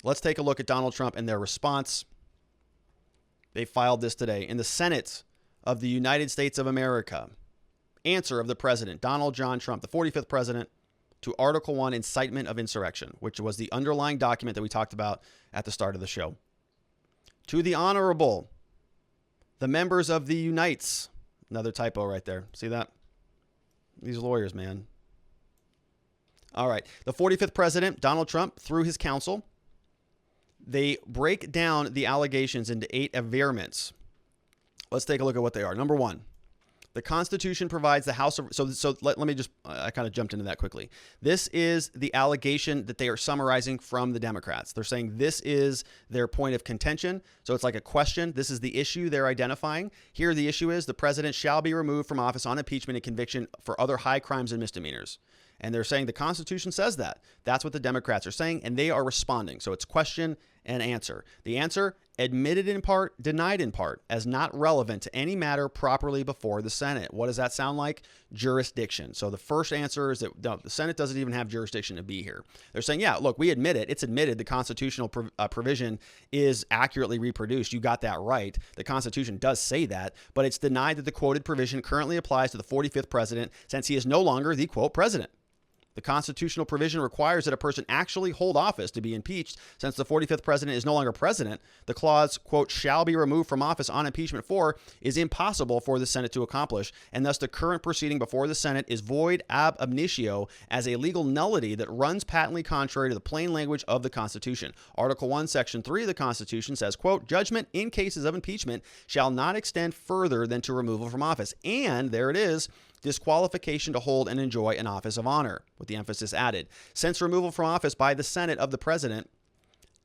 Let's take a look at Donald Trump and their response. They filed this today. In the Senate of the United States of America, answer of the president, Donald John Trump, the 45th president, to Article 1, Incitement of Insurrection, which was the underlying document that we talked about at the start of the show. To the Honorable, the members of the Unites. Another typo right there. See that? These lawyers, man. All right. The 45th president, Donald Trump, through his counsel, they break down the allegations into 8 averments. Let's take a look at what they are. Number 1, the Constitution provides the House of... So let me just... I kind of jumped into that quickly. This is the allegation that they are summarizing from the Democrats. They're saying this is their point of contention. So it's like a question. This is the issue they're identifying. Here the issue is the president shall be removed from office on impeachment and conviction for other high crimes and misdemeanors. And they're saying the Constitution says that. That's what the Democrats are saying, and they are responding. So it's question and answer. The answer, admitted in part, denied in part, as not relevant to any matter properly before the Senate. What does that sound like? Jurisdiction. So the first answer is that no, the Senate doesn't even have jurisdiction to be here. They're saying, yeah, look, we admit it. It's admitted the constitutional provision is accurately reproduced. You got that right. The Constitution does say that, but it's denied that the quoted provision currently applies to the 45th president since he is no longer the, quote, president. The constitutional provision requires that a person actually hold office to be impeached. Since the 45th president is no longer president, the clause, quote, shall be removed from office on impeachment for is impossible for the Senate to accomplish, and thus the current proceeding before the Senate is void ab initio as a legal nullity that runs patently contrary to the plain language of the Constitution. Article 1, Section 3 of the Constitution says, quote, judgment in cases of impeachment shall not extend further than to removal from office. And there it is, disqualification to hold and enjoy an office of honor, with the emphasis added. Since removal from office by the Senate of the president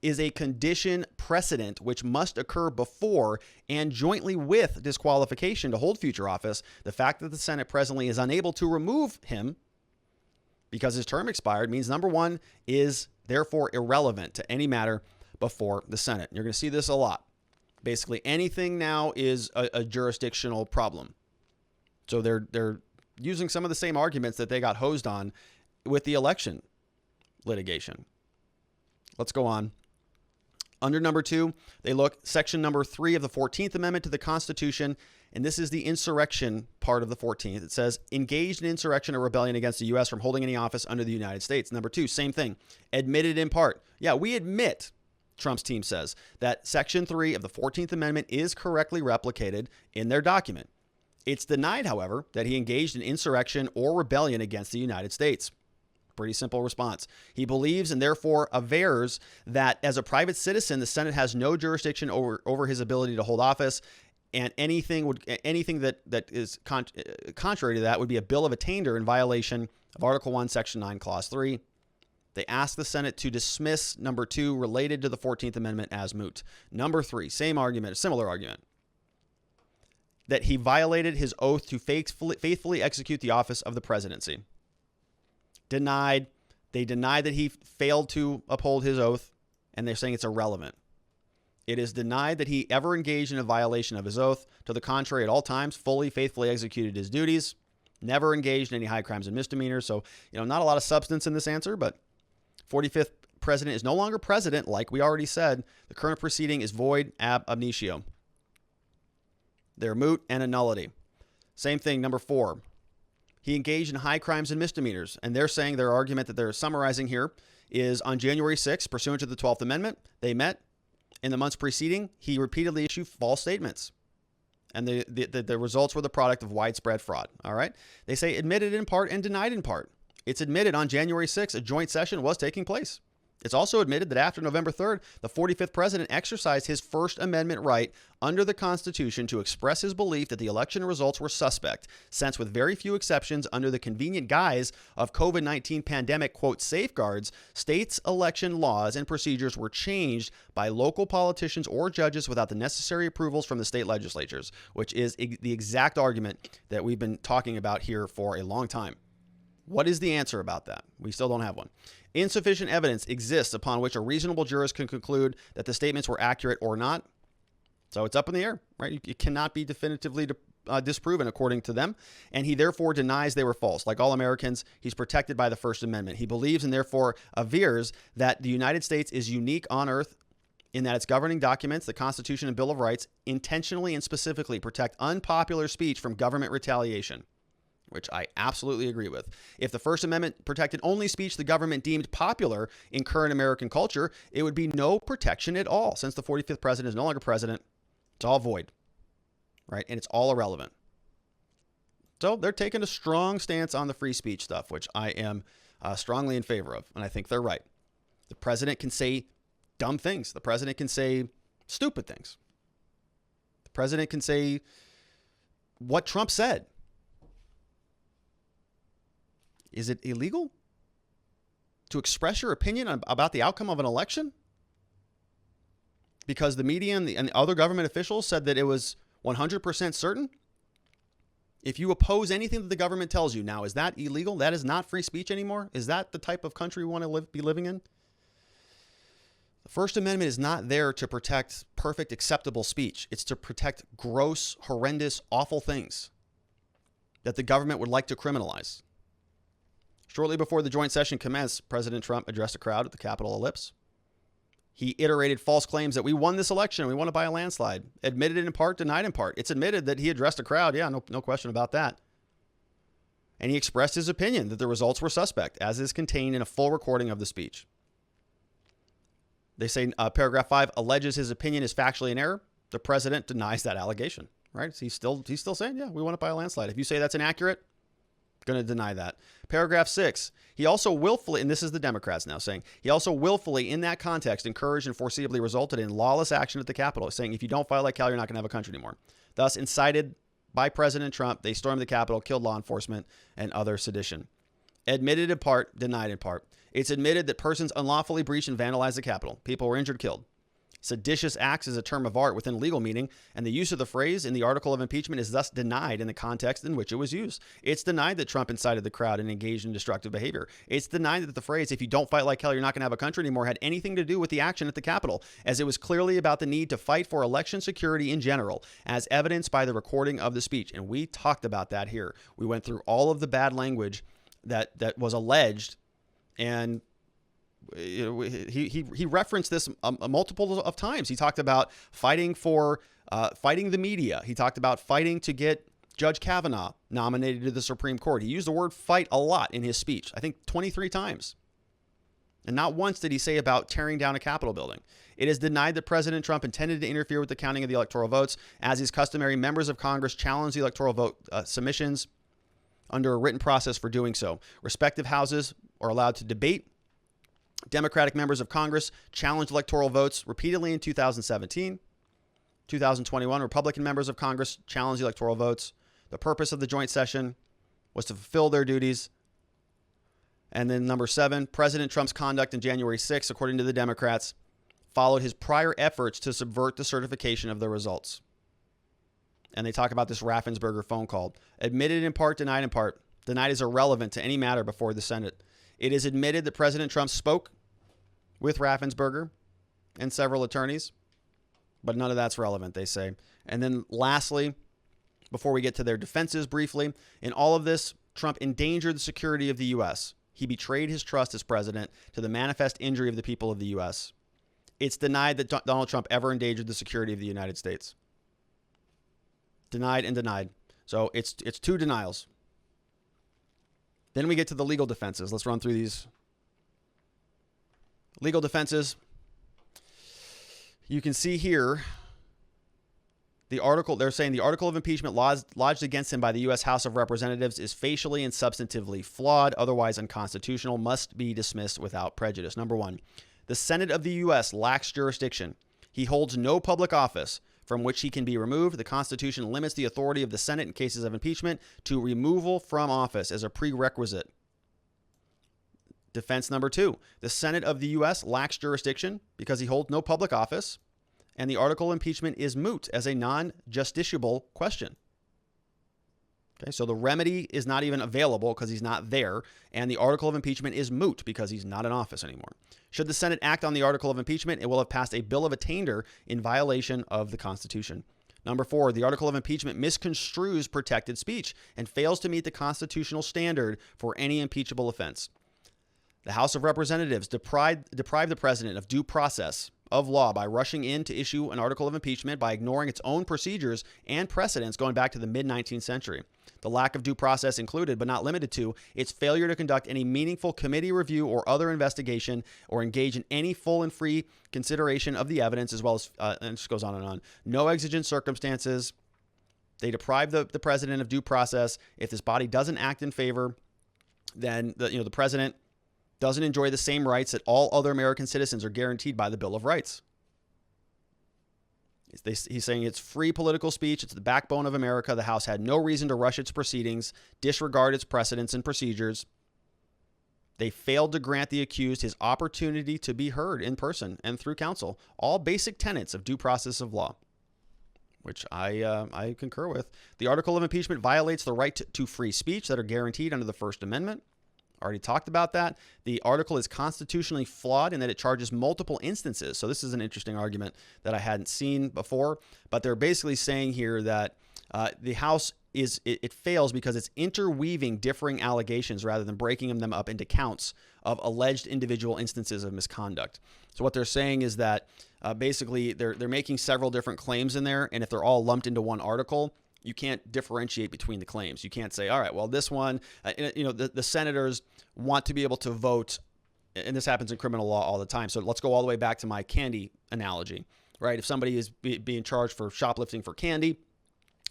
is a condition precedent which must occur before and jointly with disqualification to hold future office, the fact that the Senate presently is unable to remove him because his term expired means, number 1, is therefore irrelevant to any matter before the Senate. You're going to see this a lot. Basically, anything now is a jurisdictional problem. So they're using some of the same arguments that they got hosed on with the election litigation. Let's go on. Under number 2, they look section number 3 of the 14th Amendment to the Constitution, and this is the insurrection part of the 14th. It says, engaged in insurrection or rebellion against the U.S. from holding any office under the United States. Number 2, same thing, admitted in part. Yeah, we admit, Trump's team says, that section 3 of the 14th Amendment is correctly replicated in their document. It's denied, however, that he engaged in insurrection or rebellion against the United States. Pretty simple response. He believes and therefore avers that as a private citizen, the Senate has no jurisdiction over his ability to hold office, and anything that is contrary to that would be a bill of attainder in violation of Article 1, Section 9, Clause 3. They asked the Senate to dismiss number 2 related to the 14th Amendment as moot. Number 3, same argument, similar argument, that he violated his oath to faithfully execute the office of the presidency. Denied. They denied that he failed to uphold his oath, and they're saying it's irrelevant. It is denied that he ever engaged in a violation of his oath. To the contrary, at all times, faithfully executed his duties, never engaged in any high crimes and misdemeanors. So, not a lot of substance in this answer, but 45th president is no longer president, like we already said. The current proceeding is void ab initio. They're moot and a nullity. Same thing, number 4. He engaged in high crimes and misdemeanors, and they're saying their argument that they're summarizing here is on January 6th, pursuant to the 12th Amendment, they met. In the months preceding, he repeatedly issued false statements, and the results were the product of widespread fraud. All right? They say admitted in part and denied in part. It's admitted on January 6th, a joint session was taking place. It's also admitted that after November 3rd, the 45th president exercised his First Amendment right under the Constitution to express his belief that the election results were suspect, since with very few exceptions under the convenient guise of COVID-19 pandemic, quote, safeguards, states' election laws and procedures were changed by local politicians or judges without the necessary approvals from the state legislatures, which is the exact argument that we've been talking about here for a long time. What is the answer about that? We still don't have one. Insufficient evidence exists upon which a reasonable jurist can conclude that the statements were accurate or not. So it's up in the air, right? You cannot be definitively disproven according to them, and he therefore denies they were false. Like all Americans, he's protected by the First Amendment. He believes and therefore avers that the United States is unique on earth in that its governing documents, the Constitution and Bill of Rights, intentionally and specifically protect unpopular speech from government retaliation, which I absolutely agree with. If the First Amendment protected only speech the government deemed popular in current American culture, it would be no protection at all. Since the 45th president is no longer president, it's all void, right? And it's all irrelevant. So they're taking a strong stance on the free speech stuff, which I am strongly in favor of, and I think they're right. The president can say dumb things. The president can say stupid things. The president can say what Trump said. Is it illegal to express your opinion about the outcome of an election? Because the media and other government officials said that it was 100% certain? If you oppose anything that the government tells you now, is that illegal? That is not free speech anymore? Is that the type of country we want to be living in? The First Amendment is not there to protect perfect, acceptable speech. It's to protect gross, horrendous, awful things that the government would like to criminalize. Shortly before the joint session commenced, President Trump addressed a crowd at the Capitol Ellipse. He iterated false claims that we won this election, we won it by a landslide. Admitted it in part, denied in part. It's admitted that he addressed a crowd. Yeah, no question about that. And he expressed his opinion that the results were suspect, as is contained in a full recording of the speech. They say paragraph 5 alleges his opinion is factually in error. The president denies that allegation, right? So he's still saying, yeah, we won it by a landslide. If you say that's inaccurate, going to deny that. Paragraph 6, he also willfully, and this is the Democrats now saying, he also willfully in that context encouraged and foreseeably resulted in lawless action at the Capitol, saying if you don't fight like Cal, you're not going to have a country anymore. Thus, incited by President Trump, they stormed the Capitol, killed law enforcement, and other sedition. Admitted in part, denied in part. It's admitted that persons unlawfully breached and vandalized the Capitol. People were injured, killed. Seditious acts is a term of art within legal meaning, and the use of the phrase in the article of impeachment is thus denied in the context in which it was used. It's denied that Trump incited the crowd and engaged in destructive behavior. It's denied that the phrase, if you don't fight like hell, you're not going to have a country anymore, had anything to do with the action at the Capitol, as it was clearly about the need to fight for election security in general, as evidenced by the recording of the speech. And we talked about that here. We went through all of the bad language that was alleged, and he referenced this multiple of times. He talked about fighting the media. He talked about fighting to get Judge Kavanaugh nominated to the Supreme Court. He used the word fight a lot in his speech, I think 23 times. And not once did he say about tearing down a Capitol building. It is denied that President Trump intended to interfere with the counting of the electoral votes. As is customary, members of Congress challenged the electoral vote submissions under a written process for doing so. Respective houses are allowed to debate. Democratic members of Congress challenged electoral votes repeatedly in 2017. 2021, Republican members of Congress challenged electoral votes. The purpose of the joint session was to fulfill their duties. And then number 7, President Trump's conduct in January 6, according to the Democrats, followed his prior efforts to subvert the certification of the results. And they talk about this Raffensperger phone call. Admitted in part, denied in part. Denied is irrelevant to any matter before the Senate. It is admitted that President Trump spoke with Raffensperger and several attorneys, but none of that's relevant, they say. And then lastly, before we get to their defenses briefly, in all of this, Trump endangered the security of the U.S. He betrayed his trust as president to the manifest injury of the people of the U.S. It's denied that Donald Trump ever endangered the security of the United States. Denied and denied. So it's 2 denials. Then we get to the legal defenses. Let's run through these. Legal defenses. You can see here the article. They're saying the article of impeachment lodged against him by the U.S. House of Representatives is facially and substantively flawed, otherwise unconstitutional, must be dismissed without prejudice. Number 1, the Senate of the U.S. lacks jurisdiction. He holds no public office from which he can be removed. The Constitution limits the authority of the Senate in cases of impeachment to removal from office as a prerequisite. Defense number 2, the Senate of the U.S. lacks jurisdiction because he holds no public office, and the article of impeachment is moot as a non-justiciable question. Okay, so the remedy is not even available because he's not there, and the article of impeachment is moot because he's not in office anymore. Should the Senate act on the article of impeachment, it will have passed a bill of attainder in violation of the Constitution. Number 4, the article of impeachment misconstrues protected speech and fails to meet the constitutional standard for any impeachable offense. The House of Representatives deprived the president of due process of law by rushing in to issue an article of impeachment by ignoring its own procedures and precedents going back to the mid-19th century. The lack of due process included, but not limited to, its failure to conduct any meaningful committee review or other investigation or engage in any full and free consideration of the evidence, as well as, and it just goes on and on. No exigent circumstances. They deprive the president of due process. If this body doesn't act in favor, then the president doesn't enjoy the same rights that all other American citizens are guaranteed by the Bill of Rights. He's saying it's free political speech. It's the backbone of America. The House had no reason to rush its proceedings, disregard its precedents and procedures. They failed to grant the accused his opportunity to be heard in person and through counsel. All basic tenets of due process of law, which I concur with. The article of impeachment violates the right to free speech that are guaranteed under the First Amendment. Already talked about that. The article is constitutionally flawed in that it charges multiple instances. So this is an interesting argument that I hadn't seen before, but they're basically saying here that the House it fails because it's interweaving differing allegations rather than breaking them up into counts of alleged individual instances of misconduct. So what they're saying is that basically they're making several different claims in there, and if they're all lumped into one article, you can't differentiate between the claims. You can't say, all right, well, this one, the senators want to be able to vote, and this happens in criminal law all the time. So let's go all the way back to my candy analogy, right? If somebody is being charged for shoplifting for candy,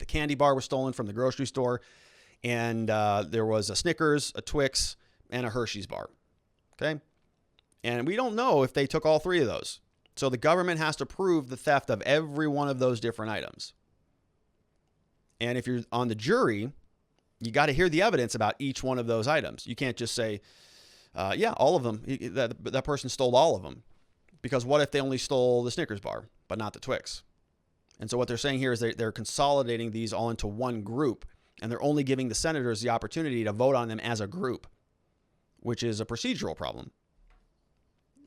the candy bar was stolen from the grocery store, and there was a Snickers, a Twix, and a Hershey's bar, okay? And we don't know if they took all three of those. So the government has to prove the theft of every one of those different items. And if you're on the jury, you got to hear the evidence about each one of those items. You can't just say, yeah, all of them. That person stole all of them. Because what if they only stole the Snickers bar, but not the Twix? And so what they're saying here is they're consolidating these all into one group, and they're only giving the senators the opportunity to vote on them as a group, which is a procedural problem.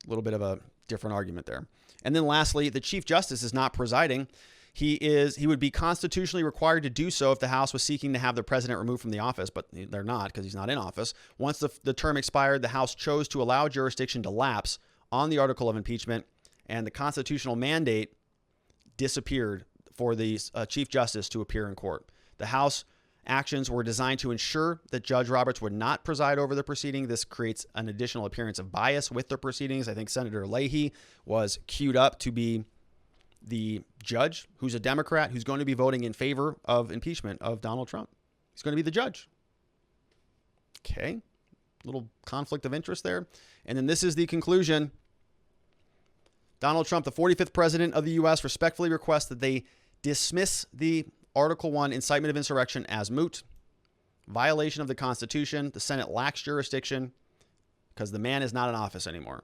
A little bit of a different argument there. And then lastly, the Chief Justice is not presiding. He would be constitutionally required to do so if the House was seeking to have the president removed from the office, but they're not because he's not in office. Once the term expired, the House chose to allow jurisdiction to lapse on the article of impeachment, and the constitutional mandate disappeared for the Chief Justice to appear in court. The House actions were designed to ensure that Judge Roberts would not preside over the proceeding. This creates an additional appearance of bias with the proceedings. I think Senator Leahy was queued up to be the judge, who's a Democrat, who's going to be voting in favor of impeachment of Donald Trump. He's going to be the judge. Okay. Little conflict of interest there. And then this is the conclusion. Donald Trump, the 45th president of the U.S., respectfully requests that they dismiss the Article 1 incitement of insurrection as moot. Violation of the Constitution. The Senate lacks jurisdiction because the man is not in office anymore.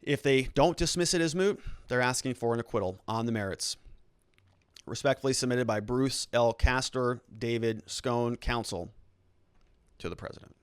If they don't dismiss it as moot, they're asking for an acquittal on the merits. Respectfully submitted by Bruce L. Castor, David Scone, counsel to the president.